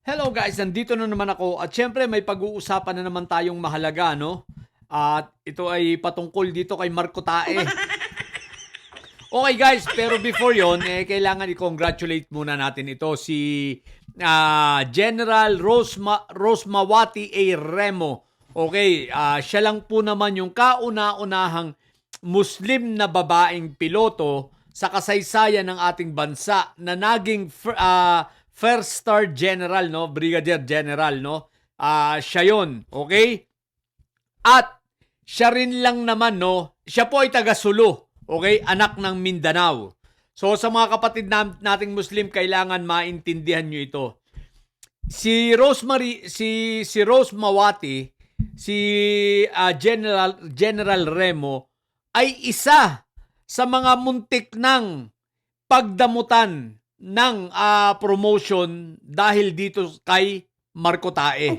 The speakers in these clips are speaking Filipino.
Hello guys, nandito na naman ako at syempre may pag-uusapan na naman tayong mahalaga, no? At ito ay patungkol dito kay Marco Tae. Okay guys, pero before yon, kailangan i-congratulate muna natin ito si General Rosmawati A. Remo. Okay, siya lang po naman yung kauna-unahang Muslim na babaeng piloto sa kasaysayan ng ating bansa na naging First Star General, no? Brigadier General, no? Siya yun, okay? At siya rin lang naman, no? Siya po ay taga-Sulu, okay? Anak ng Mindanao. So sa mga kapatid nating Muslim, kailangan maintindihan nyo ito. Si Rose Mawati, si General Remo ay isa sa mga muntik ng pagdamutan ng promotion dahil dito kay Marco Tae.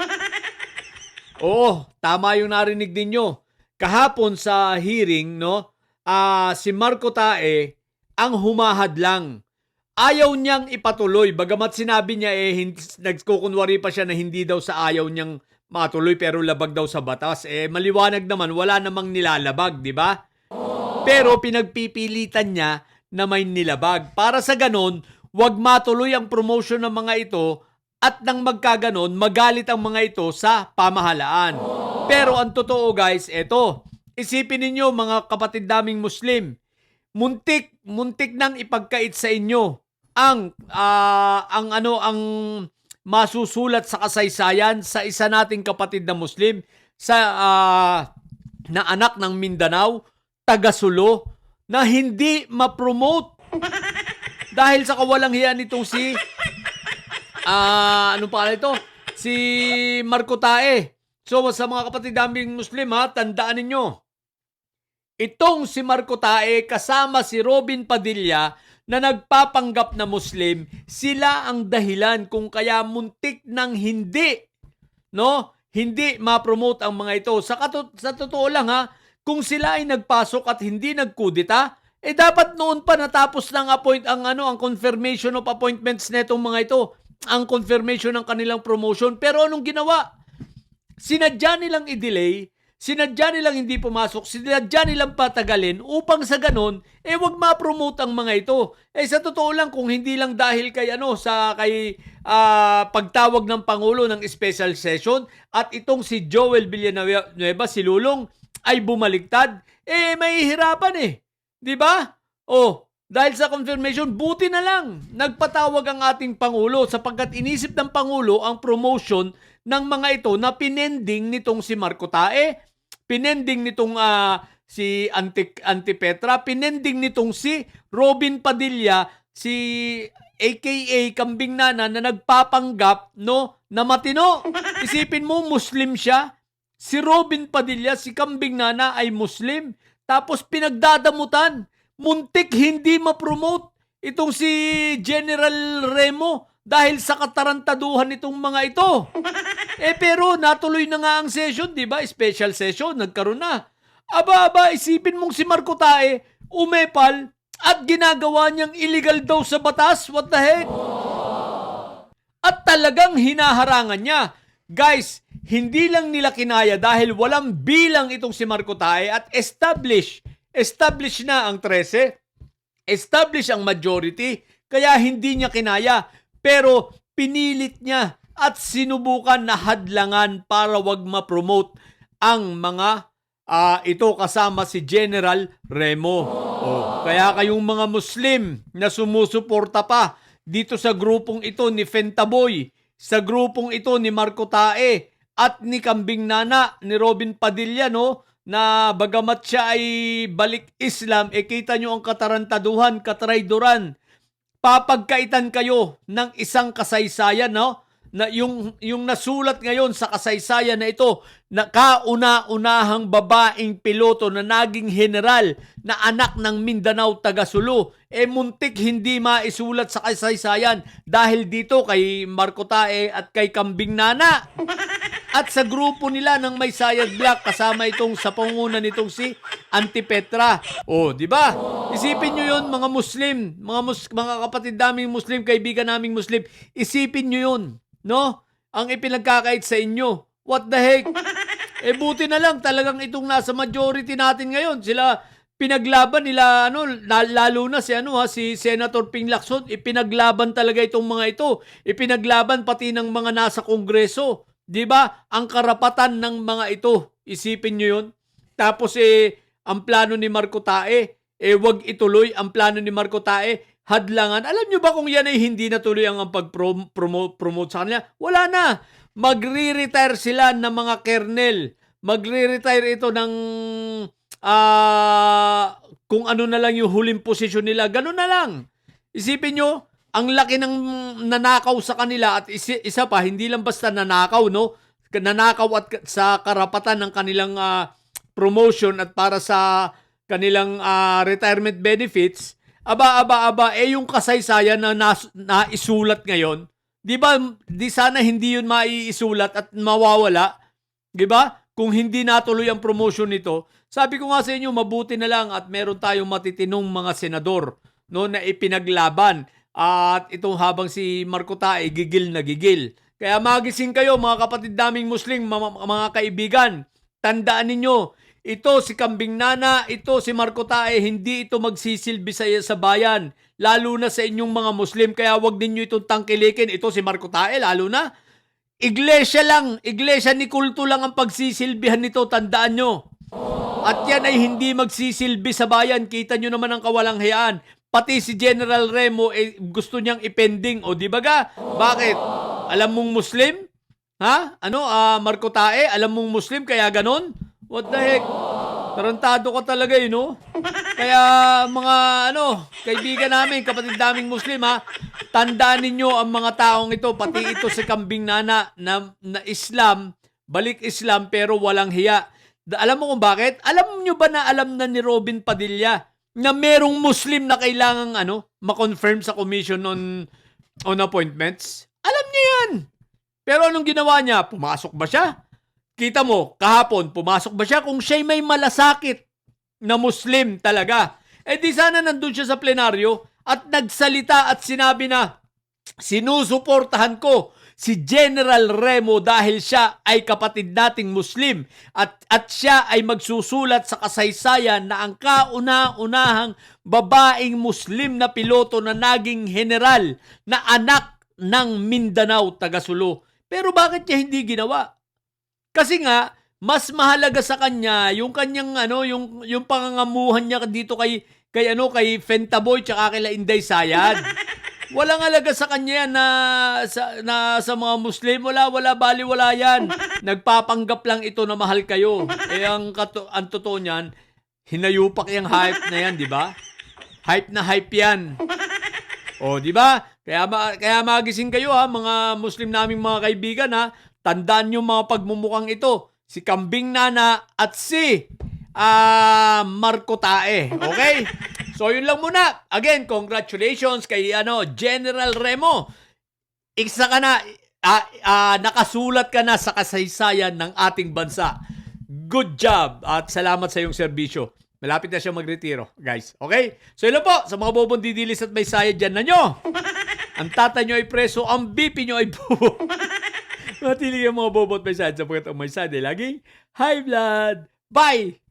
Oo, tama yung narinig ninyo. Kahapon sa hearing, no, si Marco Tae ang humahad lang. Ayaw niyang ipatuloy. Bagamat sinabi niya nagkukunwari pa siya na hindi daw sa ayaw niyang matuloy pero labag daw sa batas. Maliwanag naman, wala namang nilalabag, di ba? Pero pinagpipilitan niya na may nilabag. Para sa ganon, wag matuloy ang promotion ng mga ito at nang magkaganon, magalit ang mga ito sa pamahalaan. Pero ang totoo guys, eto, isipin ninyo mga kapatid naming Muslim, muntik nang ipagkait sa inyo ang masusulat sa kasaysayan sa isa nating kapatid na Muslim na anak ng Mindanao, taga-Sulu, na hindi ma-promote dahil sa kawalang hiya nitong si Marco Tae. So sa mga kapatid naming Muslim tandaan ninyo, itong si Marco Tae kasama si Robin Padilla na nagpapanggap na Muslim, sila ang dahilan kung kaya muntik ng hindi ma-promote ang mga ito. Sa totoo lang kung sila ay nagpasok at hindi nagkudita, dapat noon pa natapos ng ang confirmation of appointments netong mga ito, ang confirmation ng kanilang promotion. Pero anong ginawa? Sinadya nilang i-delay, sinadya nilang hindi pumasok, sinadya nilang patagalin upang sa ganon, wag ma-promote ang mga ito. Sa totoo lang, kung hindi lang dahil kay pagtawag ng Pangulo ng special session at itong si Joel Villanueva, si Lulong, ay bumaliktad, mahihirapan di ba? Dahil sa confirmation, buti na lang nagpatawag ang ating Pangulo sapagkat inisip ng Pangulo ang promotion ng mga ito na pinending nitong si Marco Tae, pinending nitong si Antipetra, pinending nitong si Robin Padilla, si aka Kambing Nana na nagpapanggap na matino. Isipin mo, Muslim siya. Si Robin Padilla, si Kambing Nana ay Muslim. Tapos pinagdadamutan. Muntik hindi ma-promote itong si General Remo dahil sa katarantaduhan nitong mga ito. Pero natuloy na nga ang session, di ba? Special session, nagkaroon na. Aba, isipin mong si Marco Tae, umepal, at ginagawa niyang illegal daw sa batas. What the heck? At talagang hinaharangan niya. Guys, hindi lang nila kinaya dahil walang bilang itong si Marco Tae at establish na ang 13, establish ang majority, kaya hindi niya kinaya. Pero pinilit niya at sinubukan na hadlangan para wag ma-promote ang mga ito kasama si General Remo. Kaya kayong mga Muslim na sumusuporta pa dito sa grupong ito ni Fentaboy, sa grupong ito ni Marco Tae at ni Kambing Nana, ni Robin Padilla, na bagamat siya ay balik Islam, kita nyo ang katarantaduhan, katrayduran. Papagkaitan kayo ng isang kasaysayan, na yung nasulat ngayon sa kasaysayan na ito, na kauna-unahang babaeng piloto na naging general na anak ng Mindanao, taga-Sulu, muntik hindi maisulat sa kasaysayan dahil dito kay Marco Tae at kay Kambing Nana. At sa grupo nila ng May Sayad Black, kasama itong sa pangunan nitong si Antipetra. Di ba? Isipin nyo yun, mga Muslim, mga kapatid naming Muslim, kaibigan naming Muslim, isipin nyo yun. no? Ang ipinagkakait sa inyo. What the heck? Buti na lang talagang itong nasa majority natin ngayon. Sila pinaglaban nila lalo na si Senator Ping Lacson, ipinaglaban talaga itong mga ito. Ipinaglaban pati ng mga nasa Kongreso. 'Di ba? Ang karapatan ng mga ito. Isipin niyo 'yun. Tapos ang plano ni Marco Tae, wag ituloy ang plano ni Marco Tae. Hadlangan. Alam niyo ba kung yan ay hindi natuloy ang pag-promote sa kanila? Wala na. Magre-retire sila ng mga kernel. Magre-retire ito ng kung ano na lang yung huling posisyon nila. Ganun na lang. Isipin nyo, ang laki ng nanakaw sa kanila at isa pa, hindi lang basta nanakaw, no? Nanakaw at sa karapatan ng kanilang promotion at para sa kanilang retirement benefits. Aba, yung kasaysayan na naisulat ngayon, di ba, di sana hindi yun maiisulat at mawawala, di ba? Kung hindi natuloy ang promotion nito, sabi ko nga sa inyo, mabuti na lang at meron tayong matitinong mga senador, no, na ipinaglaban. At itong habang si Marco Tae, gigil na gigil. Kaya magising kayo, mga kapatid naming Muslim, mga kaibigan. Tandaan ninyo, ito si Kambing Nana, ito si Marco Tae, hindi ito magsisilbi sa bayan. Lalo na sa inyong mga Muslim, kaya wag ninyo itong tangkilikin. Ito si Marco Tae, lalo na. Iglesia ni kulto lang ang pagsisilbihan nito, tandaan nyo. At yan ay hindi magsisilbi sa bayan. Kita nyo naman ang kawalanghiyaan. Pati si General Remo gusto niyang ipending. O di ba ga? Bakit? Alam mong Muslim? Ha? Marco Tae, alam mong Muslim kaya ganon? What the heck? Tarantado ka talaga no? Kaya mga kaibigan namin, kapatid naming Muslim tandaan ninyo ang mga taong ito, pati ito si Kambing Nana na Islam, balik Islam pero walang hiya. Alam mo kung bakit? Alam nyo ba na alam na ni Robin Padilla na merong Muslim na kailangang ma-confirm sa Commission on Appointments? Alam niya yan. Pero anong ginawa niya? Pumasok ba siya? Kita mo, kahapon, pumasok ba siya? Kung siya'y may malasakit na Muslim talaga, di sana nandun siya sa plenaryo at nagsalita at sinabi na, sinusuportahan ko si General Remo dahil siya ay kapatid nating Muslim at siya ay magsusulat sa kasaysayan na ang kauna-unahang babaeng Muslim na piloto na naging general na anak ng Mindanao, Tagasulu. Pero bakit niya hindi ginawa? Kasi nga, mas mahalaga sa kanya yung kanyang yung pangangamuhan niya dito kay Fentaboy tsaka kay Inday Sayad. Walang halaga sa kanya yan sa mga Muslim. Wala baliwala yan. Nagpapanggap lang ito na mahal kayo. Ang totoo niyan, hinayupak yung hype na yan, di ba? Hype na hype yan. O, di ba? Kaya magising kayo mga Muslim naming mga kaibigan Tandaan nyo mga pagmumukhang ito. Si Kambing Nana at si Marco Tae. Okay? So, yun lang muna. Again, congratulations kay General Remo. Isa ka na, nakasulat ka na sa kasaysayan ng ating bansa. Good job at salamat sa iyong serbisyo. Malapit na siya magretiro, guys. Okay? So, yun lang po. Sa mga bobong didilis at may sayad dyan na nyo. Ang tata nyo ay preso, ang BP nyo ay bubo. Matilig ang mga bobot may sayad sapagkat ang may sayad ay laging high blood. Bye!